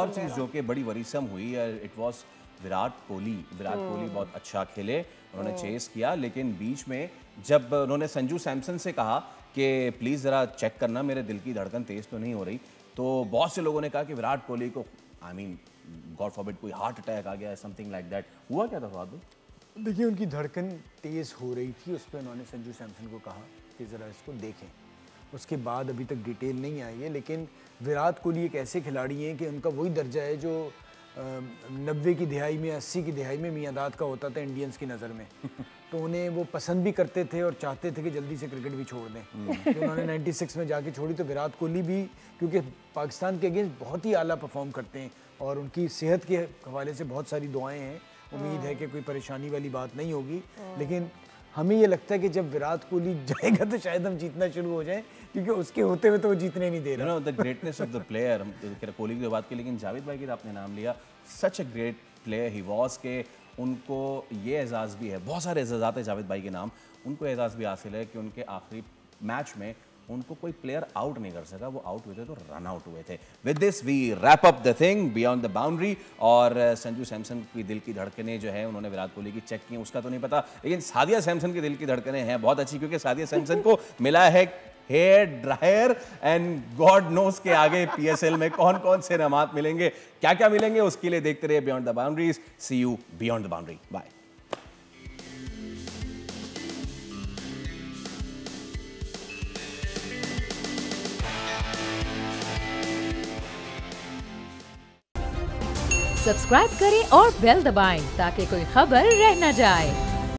और चीज़ जो कि बड़ी वरीसम हुई इट वाज विराट कोहली बहुत अच्छा खेले, उन्होंने चेस किया, लेकिन बीच में जब उन्होंने संजू सैमसन से कहा कि प्लीज़ ज़रा चेक करना मेरे दिल की धड़कन तेज़ तो नहीं हो रही, तो बहुत से लोगों ने कहा कि विराट कोहली को गॉड फॉरबिड कोई हार्ट अटैक आ गया, समथिंग लाइक दैट। हुआ क्या था फवाद भाई? देखिए, उनकी धड़कन तेज़ हो रही थी, उस पर उन्होंने संजू सैमसन को कहा कि ज़रा इसको देखें। उसके बाद अभी तक डिटेल नहीं आई है, लेकिन विराट कोहली एक ऐसे खिलाड़ी हैं कि उनका वही दर्जा है जो 90 की दिहाई में 80 की दिहाई में मियांदाद का होता था इंडियंस की नज़र में। तो उन्हें वो पसंद भी करते थे और चाहते थे कि जल्दी से क्रिकेट भी छोड़ दें। तो उन्होंने 96 में जाके छोड़ी, तो विराट कोहली भी क्योंकि पाकिस्तान के अगेंस्ट बहुत ही आला परफॉर्म करते हैं और उनकी सेहत के हवाले से बहुत सारी दुआएँ हैं, उम्मीद है कि कोई परेशानी वाली बात नहीं होगी। लेकिन हमें ये लगता है कि जब विराट कोहली जाएगा तो शायद हम जीतना शुरू हो जाए, क्योंकि उसके होते हुए तो वो जीतने नहीं दे रहा। The greatness of the player, Kohli की बात की, लेकिन जावेद भाई की आपने नाम लिया, such a great player he was के उनको ये एजाज़ भी है, बहुत सारे एजाज़ात है जावेद भाई के नाम, उनको एजाज़ भी हासिल है कि उनके आखिरी मैच में उनको कोई प्लेयर आउट नहीं कर सका, वो आउट हुए थे तो रन आउट हुए थे। With this we wrap up the thing beyond the boundary. और संजू सैमसन की दिल की धड़कनें जो है उन्होंने विराट कोहली की चेक की, उसका तो नहीं पता, लेकिन सादिया सैमसन की दिल की धड़कनें हैं बहुत अच्छी, क्योंकि सादिया सैमसन को मिला है hair dryer and God knows के आगे पीएसएल में कौन कौन से इनामात मिलेंगे, क्या क्या मिलेंगे, उसके लिए देखते रहिए beyond the boundaries. See you beyond the boundary, bye. Subscribe करें और बेल दबाएं ताकि कोई खबर रह न जाए।